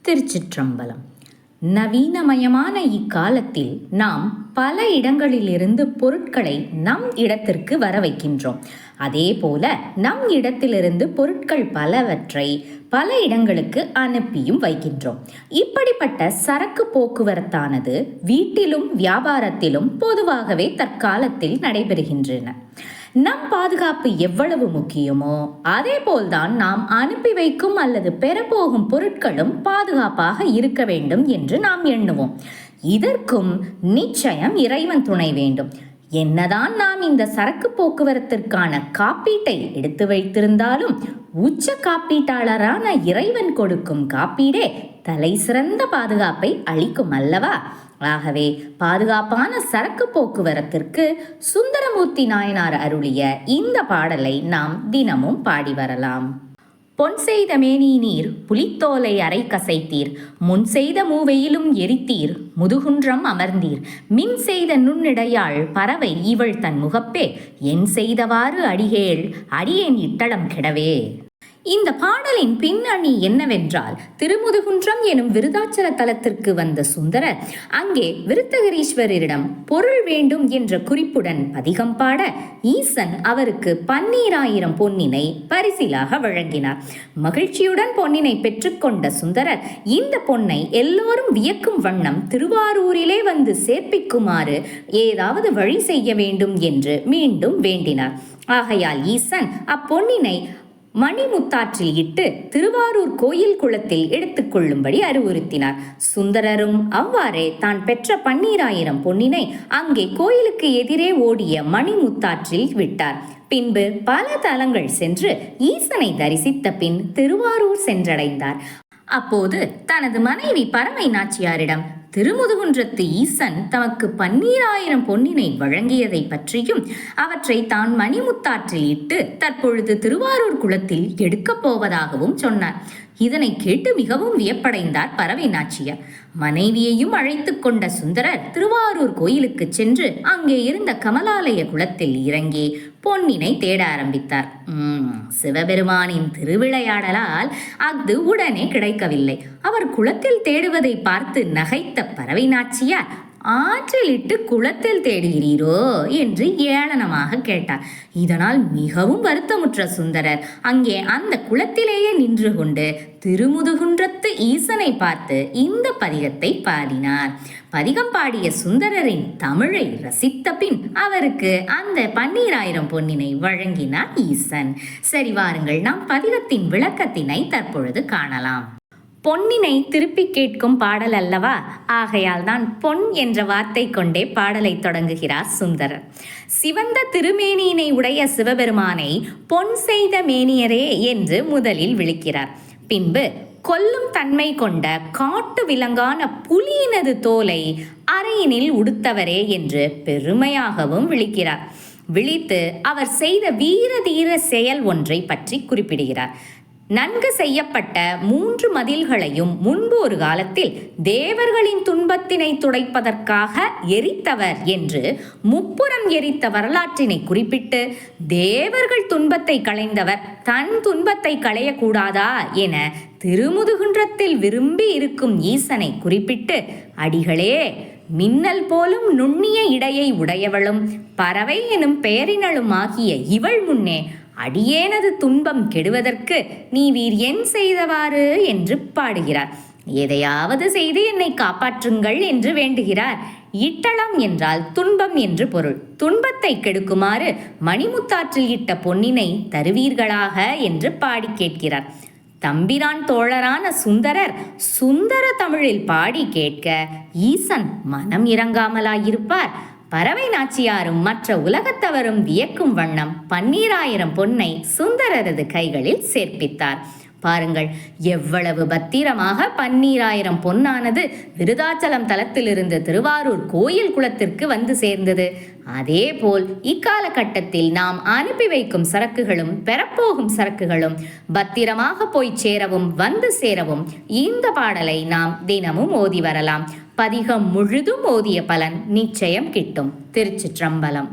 திருச்சிற்றம்பலம். நவீனமயமான இக்காலத்தில் நாம் பல இடங்களிலிருந்து பொருட்களை நம் இடத்திற்கு வர வைக்கின்றோம். அதே போல நம் இடத்திலிருந்து பொருட்கள் பலவற்றை பல இடங்களுக்கு அனுப்பியும் வைக்கின்றோம். இப்படிப்பட்ட சரக்கு போக்குவரத்தானது வீட்டிலும் வியாபாரத்திலும் பொதுவாகவே தற்காலத்தில் நடைபெறுகின்றன. நம் பாதுகாப்பு எவ்வளவு முக்கியமோ அதே போல்தான் நாம் அனுப்பி வைக்கும் அல்லது பெறப்போகும் பொருட்களும் பாதுகாப்பாக இருக்க வேண்டும் என்று நாம் எண்ணுவோம். இதற்கும் நிச்சயம் இறைவன் துணை வேண்டும். என்னதான் நாம் இந்த சரக்கு போக்குவரத்திற்கான காப்பீட்டை எடுத்து வைத்திருந்தாலும் உச்ச காப்பீட்டாளரான இறைவன் கொடுக்கும் காப்பீடே தலை சிறந்த பாதுகாப்பை அளிக்கும் அல்லவா? ஆகவே பாதுகாப்பான சரக்கு போக்குவரத்திற்கு சுந்தரமூர்த்தி நாயனார் அருளிய இந்த பாடலை நாம் தினமும் பாடி வரலாம். பொன் செய்த மேனி நீர் புலித்தோலை அரை கசைத்தீர், முன் செய்த மூவெயிலும் எரித்தீர், முதுகுன்றம் அமர்ந்தீர், மின் செய்த நுண்ணிடையாள் பறவை இவள் தன் முகப்பே, என் செய்தவாறு அடிகேள் அடியேன் இட்டளம் கெடவே. இந்த பாடலின் பின்னணி என்னவென்றால், திருமுதுகுன்றம் எனும் விருதாச்சல தலத்திற்கு வந்த சுந்தரர் அங்கே விருத்தகிரீஸ்வரரிடம் பொருள் வேண்டும் என்ற குறிப்புடன் பதிகம் பாட ஈசன் அவருக்கு 12,000 பொன்னினை பரிசிலாக வழங்கினார். மகிழ்ச்சியுடன் பொன்னினை பெற்றுக்கொண்ட சுந்தரர் இந்த பொன்னை எல்லோரும் வியக்கும் வண்ணம் திருவாரூரிலே வந்து சேர்ப்பிக்குமாறு ஏதாவது வழி செய்ய வேண்டும் என்று மீண்டும் வேண்டினார். ஆகையால் ஈசன் அப்பொன்னினை மணிமுத்தாற்றில் இட்டு திருவாரூர் கோயில் குளத்தில் எடுத்துக்கொள்ளும்படி அறிவுறுத்தினார். சுந்தரரும் அவ்வாறே தான் பெற்ற 12,000 பொன்னினை அங்கே கோயிலுக்கு எதிரே ஓடிய மணிமுத்தாற்றில் விட்டார். பின்பு பல தலங்கள் சென்று ஈசனை தரிசித்த பின் திருவாரூர் சென்றடைந்தார். அப்போது தனது மனைவி பரவை நாச்சியாரிடம் திருமுதுகுன்றத்து ஈசன் தமக்கு 12,000 பொன்னினை வழங்கியதை பற்றியும் அவற்றை தான் மணிமுத்தாற்றில் இட்டு தற்பொழுது திருவாரூர் குளத்தில் எடுக்கப் போவதாகவும் சொன்னார். இதனை கேட்டு மிகவும் வியப்படைந்தார் பரவை நாச்சியார். மனைவியையும் அழைத்து கொண்ட சுந்தரர் திருவாரூர் கோயிலுக்கு சென்று அங்கே இருந்த கமலாலய குளத்தில் இறங்கி பொன்னினை தேட ஆரம்பித்தார். சிவபெருமானின் திருவிளையாடலால் அது உடனே கிடைக்கவில்லை. அவர் குளத்தில் தேடுவதை பார்த்து நகைத்த பரவை நாச்சியார், ஆற்றில் இட்டு குளத்தில் தேடுகிறீரோ என்று ஏளனமாக கேட்டார். இதனால் மிகவும் வருத்தமுற்ற சுந்தரர் அங்கே அந்த குளத்திலேயே நின்று கொண்டு திருமுதுகுன்றத்து ஈசனை பார்த்து இந்த பதிகத்தை பாடினார். பதிகம் பாடிய சுந்தரரின் தமிழை ரசித்த பின் அவருக்கு அந்த 12,000 பொன்னினை வழங்கினார் ஈசன். சரி, வாருங்கள் நாம் பதிகத்தின் விளக்கத்தினை தற்பொழுது காணலாம். பொன்னினை திருப்பி கேட்கும் பாடல் அல்லவா? ஆகையால் தான் பொன் என்ற வார்த்தை கொண்டே பாடலை தொடங்குகிறார் சுந்தரர். சிவந்த திருமேனியினை உடைய சிவபெருமானை பொன் செய்த மேனியரே என்று முதலில் விളിக்கிறார். பின்பு கொல்லும் தன்மை கொண்ட காட்டு விலங்கான புலியினது தோலை அறையினில் உடுத்தவரே என்று பெருமையாகவும் விളിக்கிறார். விളിத்து அவர் செய்த வீர தீர செயல் ஒன்றை பற்றி குறிப்பிடுகிறார். நன்கு செய்யப்பட்ட 3 மதில்களையும் முன்பு ஒரு காலத்தில் தேவர்களின் துன்பத்தினை துடைப்பதற்காக எரித்தவர் என்று முப்புறம் எரித்த வரலாற்றினை குறிப்பிட்டு, தேவர்கள் துன்பத்தை களைந்தவர் தன் துன்பத்தை களையக்கூடாதா என திருமுதுகுன்றத்தில் விரும்பி இருக்கும் ஈசனை குறிப்பிட்டு, அடிகளே, மின்னல் போலும் நுண்ணிய இடையை உடையவளும் பறவை எனும் பெயரினளும் ஆகிய இவள் முன்னே அடியேனது துன்பம் கெடுவதற்கு நீ வீர் என் செய்தவாறு என்று பாடுகிறார். எதையாவது செய்து என்னை காப்பாற்றுங்கள் என்று வேண்டுகிறார். இட்டளம் என்றால் துன்பம் என்று பொருள். துன்பத்தை கெடுக்குமாறு மணிமுத்தாற்றில் இட்ட பொன்னினை தருவீர்களாக என்று பாடி கேட்கிறார். தம்பிரான் தோழரான சுந்தரர் சுந்தர தமிழில் பாடி கேட்க ஈசன் மனம் இறங்காமலாயிருப்பார்? பரவை நாச்சியாரும் மற்ற உலகத்தவரும் வியக்கும் வண்ணம் 12,000 பொன்னை சுந்தரரது கைகளில் சேர்ப்பித்தார். பாருங்கள், எவ்வளவு பத்திரமாக 12,000 பொன்னானது விருதாச்சலம் தலத்திலிருந்து திருவாரூர் கோயில் குளத்திற்கு வந்து சேர்ந்தது. அதேபோல் இக்காலகட்டத்தில் நாம் அனுப்பி வைக்கும் சரக்குகளும் பெறப்போகும் சரக்குகளும் பத்திரமாக போய் சேரவும் வந்து சேரவும் இந்த பாடலை நாம் தினமும் ஓதி வரலாம். பதிகம் முழுதும் ஓதிய பலன் நிச்சயம் கிட்டும். திருச்சிற்றம்பலம்.